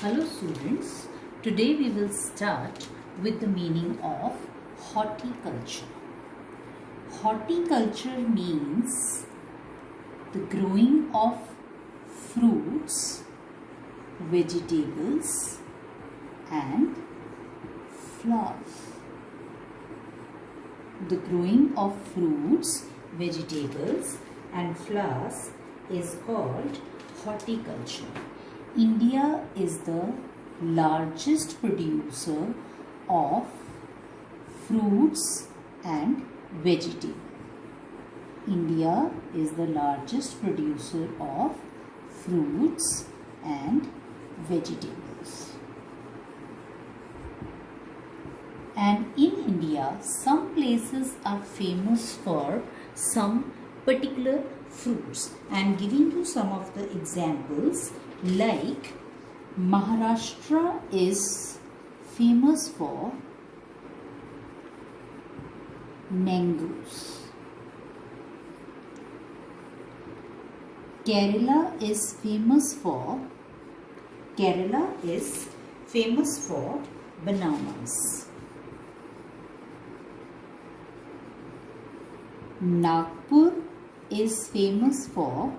Hello students, today we will start with the meaning of horticulture. Horticulture means the growing of fruits, vegetables and flowers. The growing of fruits, vegetables and flowers is called horticulture. India is the largest producer of fruits and vegetables. India is the largest producer of fruits and vegetables. And in India, some places are famous for some particular fruits. I am giving you some of the examples. Like Maharashtra is famous for mangoes. Kerala is famous for bananas. Nagpur is famous for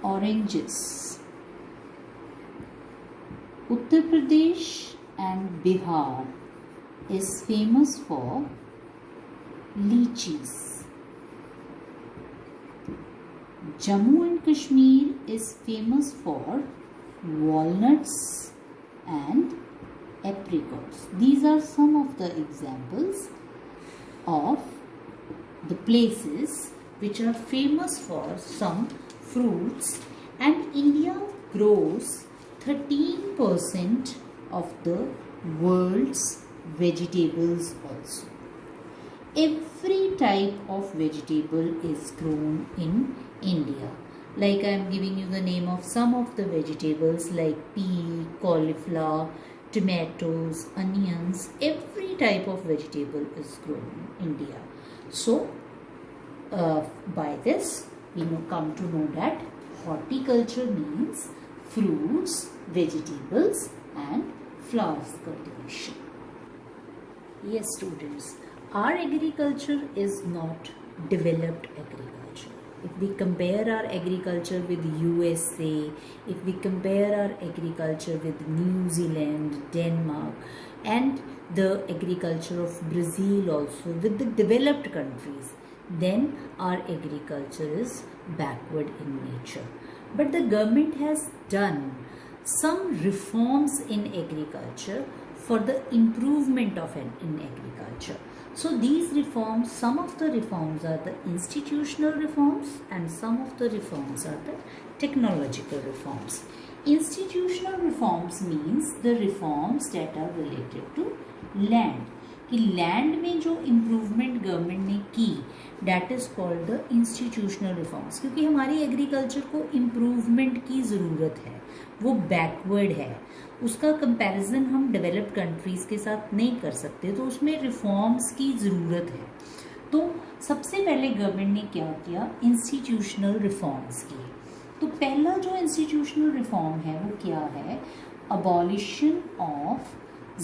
oranges. Uttar Pradesh and Bihar is famous for lychees. Jammu and Kashmir is famous for walnuts and apricots. These are some of the examples of the places which are famous for some fruits, and India grows 13% of the world's vegetables also. Every type of vegetable is grown in India. Like I am giving you the name of some of the vegetables like pea, cauliflower, tomatoes, onions. Every type of vegetable is grown in India. So by this we come to know that horticulture means fruits, vegetables and flowers cultivation. Yes students, our agriculture is not developed agriculture. If we compare our agriculture with USA, if we compare our agriculture with New Zealand, Denmark and the agriculture of Brazil also with the developed countries, then our agriculture is backward in nature. But the government has done some reforms in agriculture for the improvement of in agriculture. So these reforms, some of the reforms are the institutional reforms and some of the reforms are the technological reforms. Institutional reforms means the reforms that are related to land. कि land में जो improvement government ने की that is called the institutional reforms. क्योंकि हमारी agriculture को improvement की ज़रूरत है, वो बैकवर्ड है, उसका कंपैरिजन हम डेवलप्ड कंट्रीज़ के साथ नहीं कर सकते, तो उसमें रिफॉर्म्स की ज़रूरत है. तो सबसे पहले गवर्नमेंट ने क्या किया, इंस्टीट्यूशनल रिफॉर्म्स किए. तो पहला जो इंस्टीट्यूशनल रिफॉर्म है वो क्या है, abolition of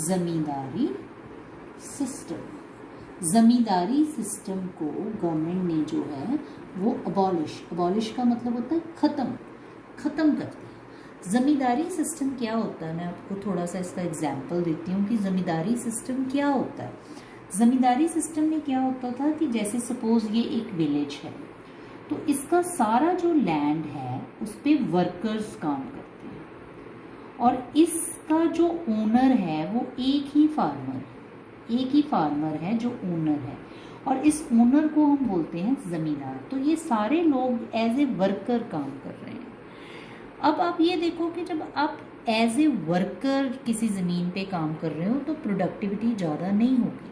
ज़मींदारी system. Zamindari system को गवर्नमेंट ने जो है वो अबॉलिश का मतलब होता है खत्म कर दिया. जमींदारी सिस्टम क्या होता है, मैं आपको थोड़ा सा इसका एग्जांपल देती हूँ कि जमींदारी सिस्टम क्या होता है. जमींदारी सिस्टम में क्या होता था कि जैसे सपोज ये एक विलेज है, तो इसका सारा जो लैंड है उस पे वर्कर्स काम करते हैं और इसका जो ओनर है वो एक ही फार्मर है जो ओनर है और इस ओनर को हम बोलते हैं जमींदार. तो ये सारे लोग एज ए वर्कर काम कर रहे हैं. अब आप ये देखो कि जब आप एज ए वर्कर किसी ज़मीन पे काम कर रहे हो तो प्रोडक्टिविटी ज़्यादा नहीं होगी.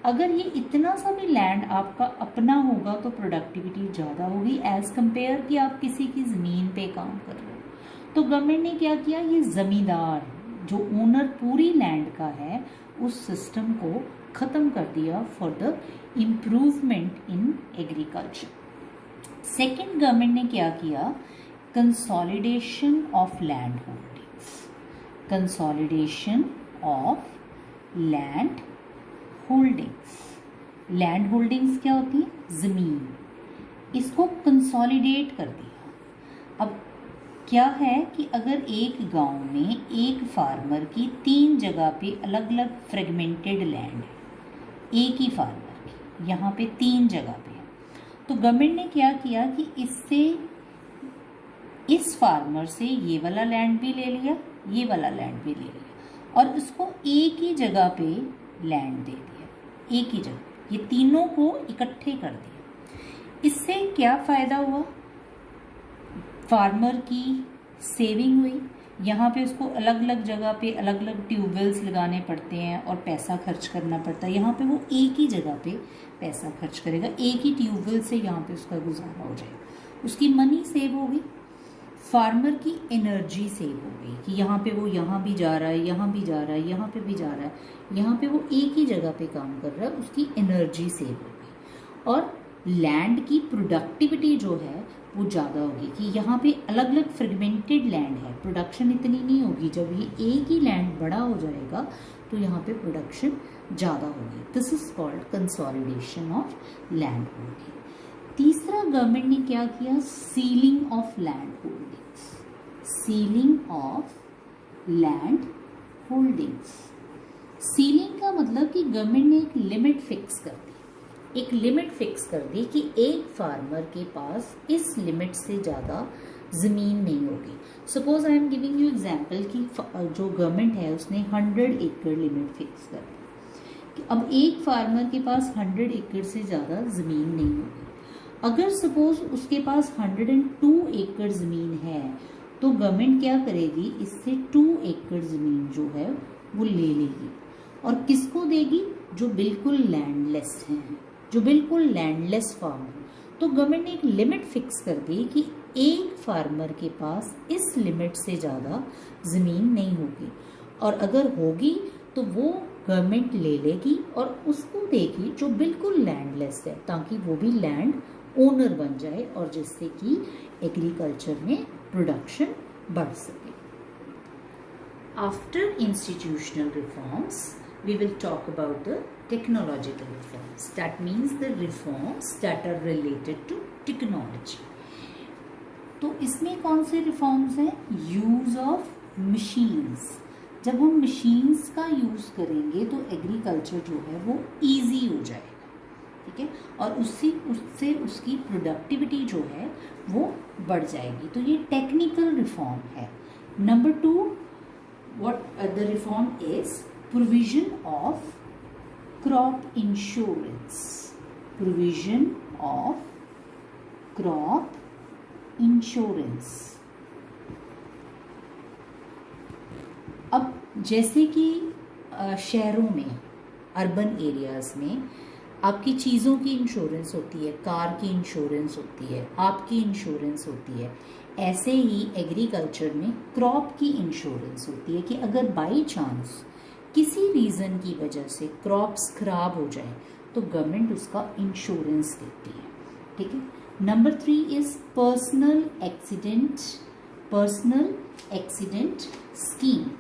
अगर ये इतना सा भी लैंड आपका अपना होगा तो प्रोडक्टिविटी ज़्यादा होगी एज कंपेयर कि आप किसी की ज़मीन पे काम कर रहे हो. तो गवर्नमेंट ने क्या किया, ये ज़मींदार जो ओनर पूरी लैंड का है उस सिस्टम को ख़त्म कर दिया for the improvement in agriculture. Second, government ने क्या किया, consolidation of land holdings. Consolidation of land holdings. Land holdings क्या होती है? ज़मीन। इसको कंसोलिडेट कर दिया। अब क्या है कि अगर एक गांव में एक फार्मर की 3 जगह पे अलग अलग फ्रेगमेंटेड लैंड है, एक ही फार्मर की यहाँ पे 3 जगह पे है, तो गवर्नमेंट ने क्या किया कि इससे इस फार्मर से ये वाला लैंड भी ले लिया, ये वाला लैंड भी ले लिया और उसको एक ही जगह पे लैंड दे दिया, एक ही जगह, ये तीनों को इकट्ठे कर दिया। इससे क्या फ़ायदा हुआ? फार्मर की सेविंग हुई। यहाँ पे उसको अलग अलग जगह पे अलग अलग ट्यूबवेल्स लगाने पड़ते हैं और पैसा खर्च करना पड़ता है, यहाँ पे वो एक ही जगह पे पैसा खर्च करेगा, एक ही ट्यूबवेल से यहाँ पे उसका गुजारा हो जाएगा। उसकी मनी सेव हो गई, फार्मर की एनर्जी सेव हो गई कि यहाँ पे वो यहाँ भी जा रहा है, यहाँ भी जा रहा है, यहाँ पे भी जा रहा है, यहाँ पे वो एक ही जगह पे काम कर रहा है, उसकी एनर्जी सेव हो गई। और लैंड की प्रोडक्टिविटी जो है वो ज़्यादा होगी कि यहाँ पे अलग अलग फ्रेगमेंटेड लैंड है, प्रोडक्शन इतनी नहीं होगी। जब ये एक ही लैंड बड़ा हो जाएगा तो यहाँ पे प्रोडक्शन ज़्यादा होगी। This is called consolidation of land holding. तीसरा, गवर्नमेंट ने क्या किया? Ceiling of land holdings. Ceiling of land holdings. Ceiling का मतलब कि गवर्नमेंट ने एक लिमिट फिक्स कर दी, एक लिमिट फिक्स कर दी कि एक फार्मर के पास इस लिमिट से ज़्यादा ज़मीन नहीं होगी। Suppose I am giving you example कि जो गवर्नमेंट है उसने 100 एकड़ लिमिट फिक्स कर दी कि अब एक फार्मर के पास 100 एकड़ से ज़्यादा ज़मीन नहीं होगी। अगर सपोज उसके पास 102 एकड़ ज़मीन है तो गवर्नमेंट क्या करेगी? इससे 2 एकड़ ज़मीन जो है वो ले लेगी और किसको देगी? जो बिल्कुल लैंडलेस हैं, जो बिल्कुल लैंडलेस फार्मर। तो गवर्नमेंट ने एक लिमिट फिक्स कर दी कि एक फार्मर के पास इस लिमिट से ज़्यादा ज़मीन नहीं होगी और अगर होगी तो वो गवर्नमेंट ले लेगी और उसको देगी जो बिल्कुल लैंडलेस है, ताकि वो भी लैंड ओनर बन जाए और जिससे कि एग्रीकल्चर में प्रोडक्शन बढ़ सके। After institutional reforms we will talk about the technological reforms. That means the reforms that are related to technology. तो इसमें कौन से रिफॉर्म्स हैं? Use of machines. जब हम मशीन्स का यूज़ करेंगे तो एग्रीकल्चर जो है वो इजी हो जाएगा, ठीक है, और उससे उसकी प्रोडक्टिविटी जो है वो बढ़ जाएगी। तो ये टेक्निकल रिफॉर्म है। Number 2, what the reform is provision of crop insurance. Provision of crop insurance. अब जैसे कि शहरों में, अर्बन एरियाज में आपकी चीज़ों की इंश्योरेंस होती है, कार की इंश्योरेंस होती है, आपकी इंश्योरेंस होती है, ऐसे ही एग्रीकल्चर में क्रॉप की इंश्योरेंस होती है कि अगर बाई चांस किसी रीज़न की वजह से क्रॉप्स खराब हो जाए तो गवर्नमेंट उसका इंश्योरेंस देती है, ठीक है। Number 3 is personal accident scheme,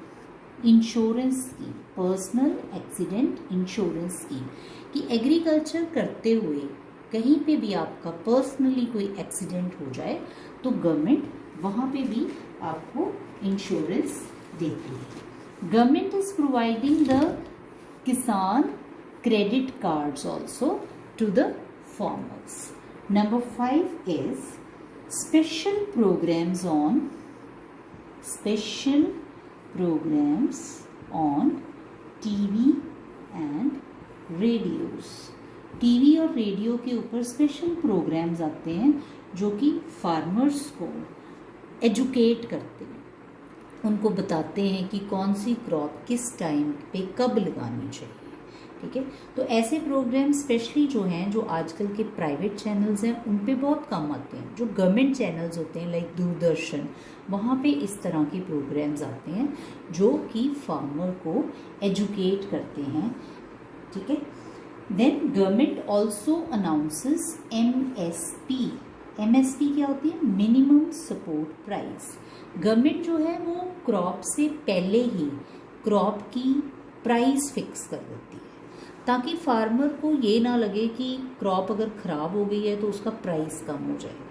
insurance scheme, personal accident insurance scheme कि एग्रीकल्चर करते हुए कहीं पे भी आपका पर्सनली कोई एक्सीडेंट हो जाए तो गवर्नमेंट वहाँ पे भी आपको इंश्योरेंस देती है। Government is providing the Kisan credit cards also to the farmers. Number 5 is special programs on TV and radios. TV और रेडियो के ऊपर स्पेशल प्रोग्राम्स आते हैं जो कि फार्मर्स को एजुकेट करते हैं, उनको बताते हैं कि कौन सी क्रॉप किस टाइम पे कब लगानी चाहिए, ठीक है। तो ऐसे प्रोग्राम स्पेशली जो हैं, जो आजकल के प्राइवेट चैनल्स हैं, उन पे बहुत कम आते हैं। जो गवर्नमेंट चैनल्स होते हैं लाइक दूरदर्शन, वहाँ पे इस तरह के प्रोग्राम्स आते हैं जो कि फार्मर को एजुकेट करते हैं, ठीक है। Then government also announces MSP, MSP क्या होती है? Minimum support price. गवर्नमेंट जो है वो क्रॉप से पहले ही क्रॉप की प्राइस फिक्स कर देती है ताकि फार्मर को ये ना लगे कि क्रॉप अगर ख़राब हो गई है तो उसका प्राइस कम हो जाएगा।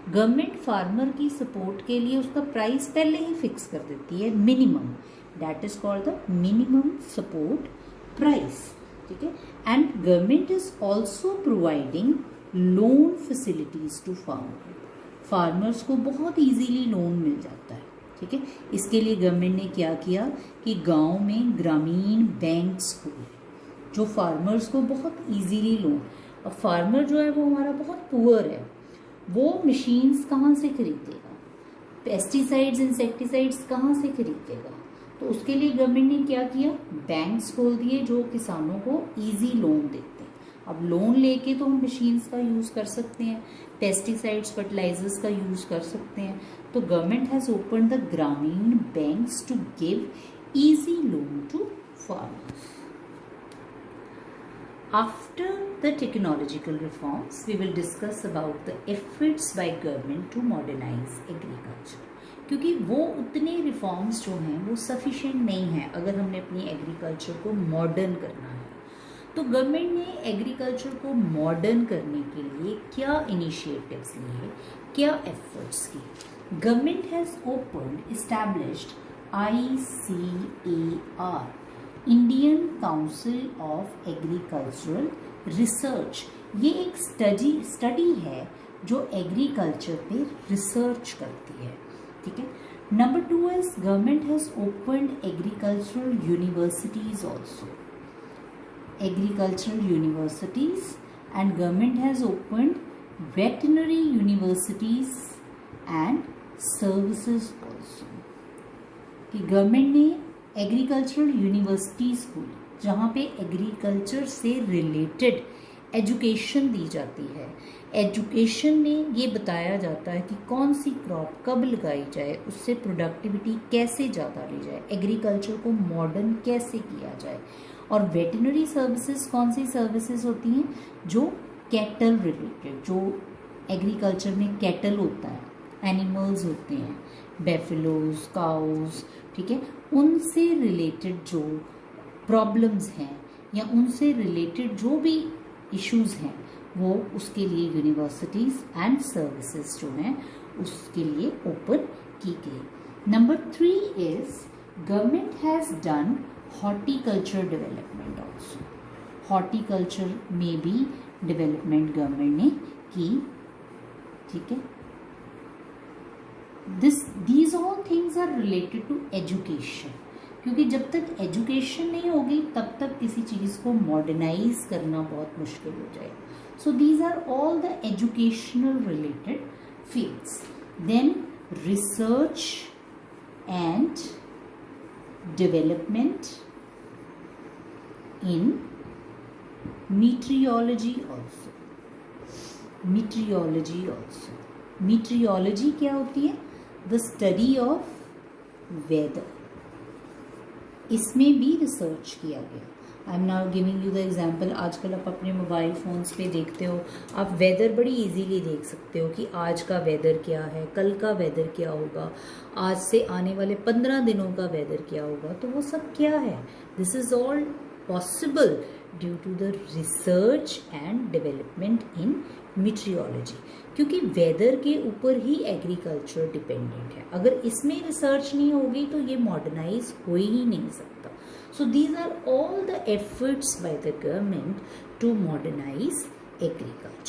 गवर्नमेंट फार्मर की सपोर्ट के लिए उसका प्राइस पहले ही फिक्स कर देती है minimum, that is called the minimum support price. ठीक है। And government is also providing loan facilities to farmers को बहुत इजीली लोन मिल जाता है। ठीक है। इसके लिए गवर्नमेंट ने क्या किया कि गांव में ग्रामीण बैंक्स खोले जो फार्मर्स को बहुत इजीली लोन। अब फार्मर जो है वो हमारा बहुत पुअर है, वो मशीन्स कहाँ से खरीदेगा, पेस्टिसाइड्स इंसेक्टिसाइड्स कहाँ से खरीदेगा, तो उसके लिए गवर्नमेंट ने क्या किया, बैंक्स खोल दिए जो किसानों को इजी लोन देते हैं। अब लोन लेके तो हम मशीन्स का यूज़ कर सकते हैं, पेस्टिसाइड्स फर्टिलाइजर्स का यूज़ कर सकते हैं। तो government has open the gramin banks to give easy loan to farmers. After the technological reforms, we will discuss about the efforts by government to modernize agriculture. क्योंकि वो उतने रिफॉर्म्स जो हैं वो सफिशिएंट नहीं हैं अगर हमने अपनी एग्रीकल्चर को मॉडर्न करना है। तो गवर्नमेंट ने एग्रीकल्चर को मॉडर्न करने के लिए क्या इनिशिएटिव्स लिए, क्या एफर्ट्स की। Government has opened established ICAR, Indian council of agricultural research. ये एक स्टडी है जो एग्रीकल्चर पे रिसर्च करती है। ठीक है। Number 2 is government has opened agricultural universities also, agricultural universities, and government has opened veterinary universities and services also. कि गवर्नमेंट ने एग्रीकल्चरल यूनिवर्सिटीज़ खोली जहाँ पे एग्रीकल्चर से रिलेटेड एजुकेशन दी जाती है। एजुकेशन में ये बताया जाता है कि कौन सी क्रॉप कब लगाई जाए, उससे प्रोडक्टिविटी कैसे ज़्यादा ली जाए, एग्रीकल्चर को मॉडर्न कैसे किया जाए। और वेटनरी सर्विसेज कौन सी सर्विसेज होती हैं, जो कैटल रिलेटेड, जो एग्रीकल्चर में कैटल होता है, एनिमल्स होते हैं, बेफिलोज, काउज, ठीक है, उनसे रिलेटेड जो प्रॉब्लम्स हैं या उनसे रिलेटेड जो भी इश्यूज हैं वो उसके लिए यूनिवर्सिटीज़ एंड सर्विसेज जो हैं उसके लिए ओपन की गई। Number 3 is government has done horticulture development also. Horticulture में भी डेवलपमेंट गवर्नमेंट ने की। ठीक है। These all things are related to education, क्योंकि जब तक एजुकेशन नहीं होगी तब तक किसी चीज़ को मॉडर्नाइज करना बहुत मुश्किल हो जाएगा। So these are all the educational related fields. Then research and development in meteorology also. Meteorology क्या होती है, द स्टडी ऑफ वेदर। इसमें भी रिसर्च किया गया। I am now giving you the example. आजकल आप अपने मोबाइल फ़ोन्स पे देखते हो, आप वेदर बड़ी इजीली देख सकते हो कि आज का वेदर क्या है, कल का वेदर क्या होगा, आज से आने वाले 15 दिनों का वेदर क्या होगा। तो वो सब क्या है, this is all possible due to the research and development in meteorology, क्योंकि वेदर के ऊपर ही एग्रीकल्चर डिपेंडेंट है। अगर इसमें रिसर्च नहीं होगी तो ये मॉडर्नाइज हो ही नहीं सकता। So these are all the efforts by the government to modernise agriculture.